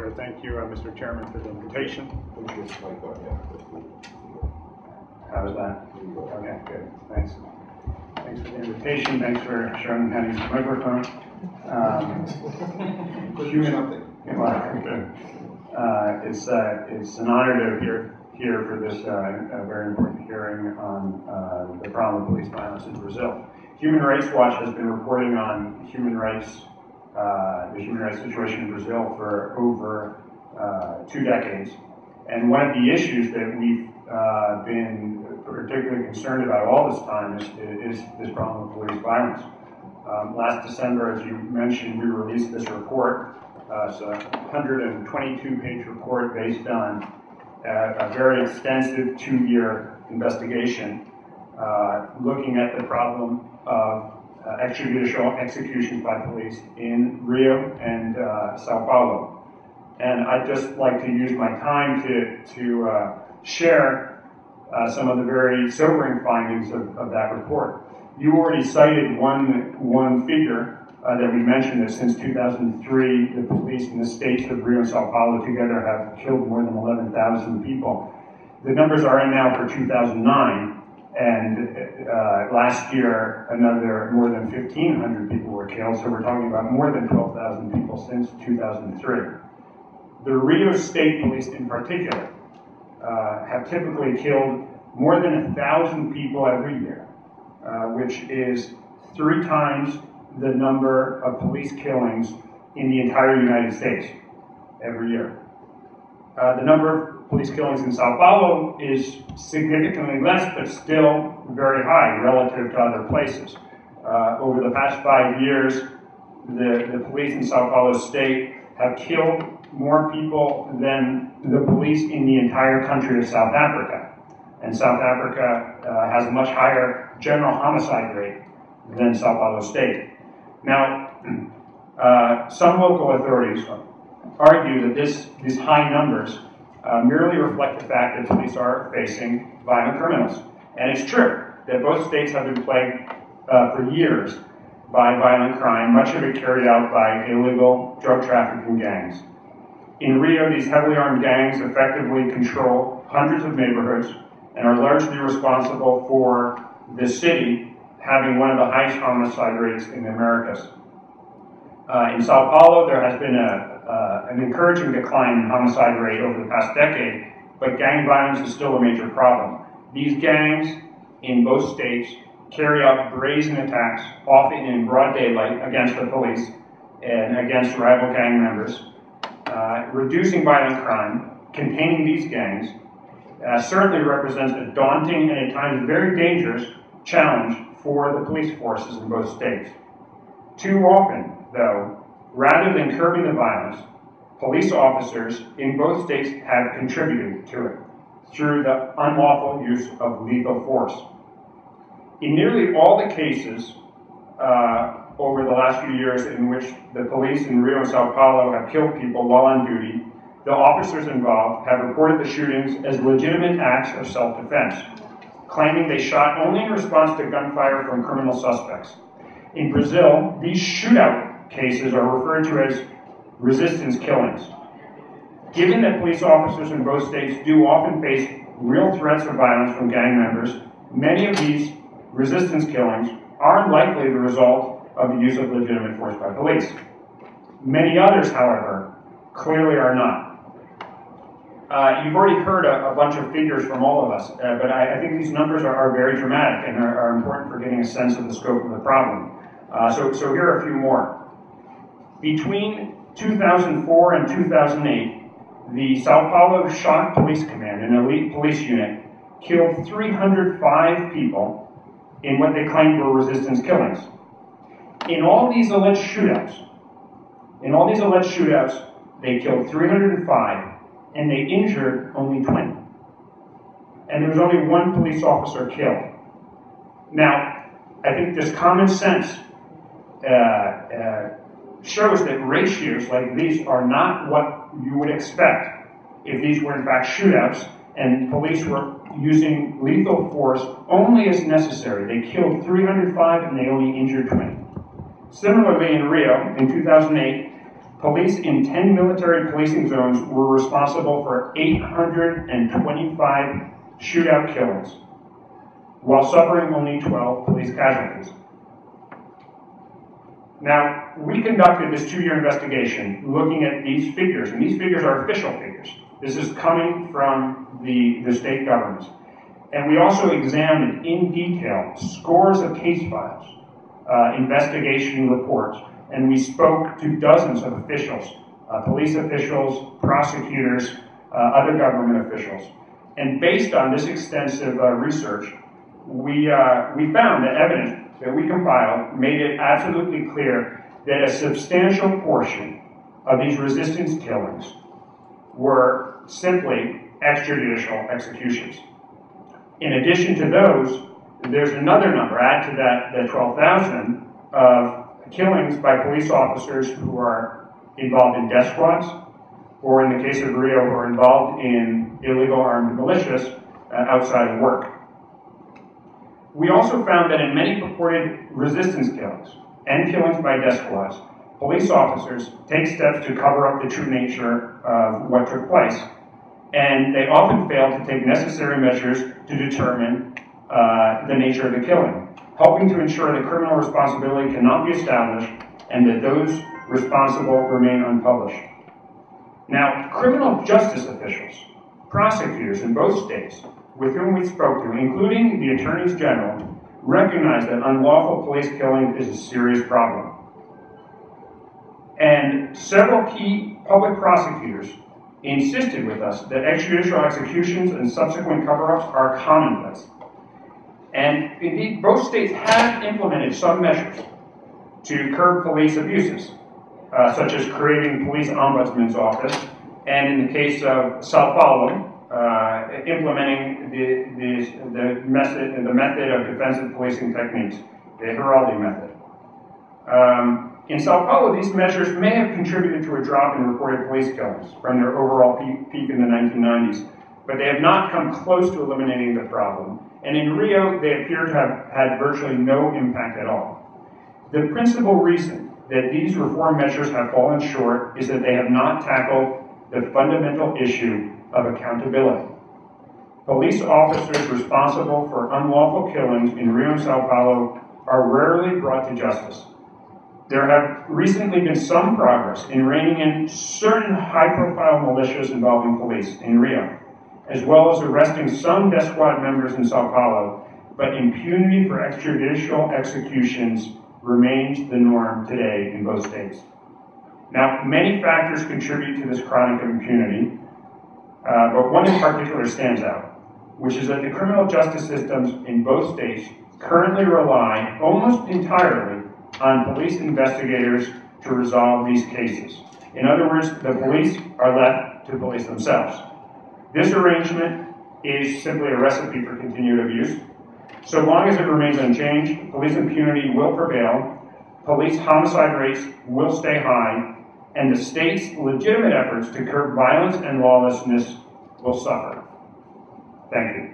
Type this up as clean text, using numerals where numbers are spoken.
Sure. Thank you, Mr. Chairman, for the invitation. How was that? Okay, good. Thanks. Thanks for the invitation. Thanks for showing me how to use the microphone. It's an honor to appear here for this very important hearing on the problem of police violence in Brazil. Human Rights Watch has been reporting on the human rights situation in Brazil for over 2 decades. And one of the issues that we've been particularly concerned about all this time is this problem of police violence. Last December, as you mentioned, we released this report. It's a 122-page report based on a very extensive 2-year investigation looking at the problem of extrajudicial executions by police in Rio and Sao Paulo. And I'd just like to use my time to share some of the very sobering findings of that report. You already cited one figure that we mentioned, that since 2003, the police in the states of Rio and Sao Paulo together have killed more than 11,000 people. The numbers are in now for 2009, and last year another more than 1,500 people were killed, so we're talking about more than 12,000 people since 2003. The Rio State Police in particular have typically killed more than 1,000 people every year, which is 3 times the number of police killings in the entire United States every year. The number of police killings in Sao Paulo is significantly less, but still very high relative to other places. Over the past 5 years, the police in Sao Paulo state have killed more people than the police in the entire country of South Africa. And South Africa has a much higher general homicide rate than Sao Paulo state. Now, some local authorities argue that these high numbers merely reflect the fact that police are facing violent criminals. And it's true that both states have been plagued for years by violent crime, much of it carried out by illegal drug trafficking gangs. In Rio, these heavily armed gangs effectively control hundreds of neighborhoods and are largely responsible for the city having one of the highest homicide rates in the Americas. In Sao Paulo, there has been an encouraging decline in homicide rate over the past decade, but gang violence is still a major problem. These gangs in both states carry out brazen attacks, often in broad daylight, against the police and against rival gang members. Reducing violent crime, containing these gangs, certainly represents a daunting and at times very dangerous challenge for the police forces in both states. Too often, though, rather than curbing the violence, police officers in both states have contributed to it through the unlawful use of lethal force. In nearly all the cases over the last few years in which the police in Rio and Sao Paulo have killed people while on duty, the officers involved have reported the shootings as legitimate acts of self-defense, claiming they shot only in response to gunfire from criminal suspects. In Brazil, these shootout cases are referred to as resistance killings. Given that police officers in both states do often face real threats of violence from gang members, many of these resistance killings are likely the result of the use of legitimate force by police. Many others, however, clearly are not. You've already heard a bunch of figures from all of us, but I think these numbers are very dramatic and are important for getting a sense of the scope of the problem. So here are a few more. Between 2004 and 2008, the Sao Paulo Shock Police Command, an elite police unit, killed 305 people in what they claimed were resistance killings. In all these alleged shootouts, they killed 305 and they injured only 20. And there was only 1 police officer killed. Now, I think this common sense shows that ratios like these are not what you would expect if these were in fact shootouts and police were using lethal force only as necessary. They killed 305 and they only injured 20. Similarly, in Rio, in 2008, Police in 10 military policing zones were responsible for 825 shootout killings, while suffering only 12 police casualties. Now, we conducted this 2-year investigation looking at these figures, and these figures are official figures. This is coming from the state governments. And we also examined in detail scores of case files, investigation reports, and we spoke to dozens of officials, police officials, prosecutors, other government officials. And based on this extensive research, we found that evidence that we compiled made it absolutely clear that a substantial portion of these resistance killings were simply extrajudicial executions. In addition to those, there's another number, add to that the 12,000 of killings by police officers who are involved in death squads, or in the case of Rio, who are involved in illegal armed militias outside of work. We also found that in many purported resistance killings and killings by death squads, police officers take steps to cover up the true nature of what took place, and they often fail to take necessary measures to determine the nature of the killing, helping to ensure that criminal responsibility cannot be established and that those responsible remain unpublished. Now, criminal justice officials, prosecutors in both states with whom we spoke to, including the attorneys general, recognize that unlawful police killing is a serious problem. And several key public prosecutors insisted with us that extrajudicial executions and subsequent cover-ups are commonplace. And indeed, both states have implemented some measures to curb police abuses, such as creating police ombudsman's office, and in the case of Sao Paulo, implementing the method of defensive policing techniques, the Heraldi method. In Sao Paulo, these measures may have contributed to a drop in reported police killings from their overall peak in the 1990s, but they have not come close to eliminating the problem. And in Rio, they appear to have had virtually no impact at all. The principal reason that these reform measures have fallen short is that they have not tackled the fundamental issue of accountability. Police officers responsible for unlawful killings in Rio and Sao Paulo are rarely brought to justice. There have recently been some progress in reining in certain high-profile militias involving police in Rio, as well as arresting some death squad members in Sao Paulo, but impunity for extrajudicial executions remains the norm today in both states. Now, many factors contribute to this chronic impunity, but one in particular stands out, which is that the criminal justice systems in both states currently rely almost entirely on police investigators to resolve these cases. In other words, the police are left to police themselves. This arrangement is simply a recipe for continued abuse. So long as it remains unchanged, police impunity will prevail, police homicide rates will stay high, and the state's legitimate efforts to curb violence and lawlessness will suffer. Thank you.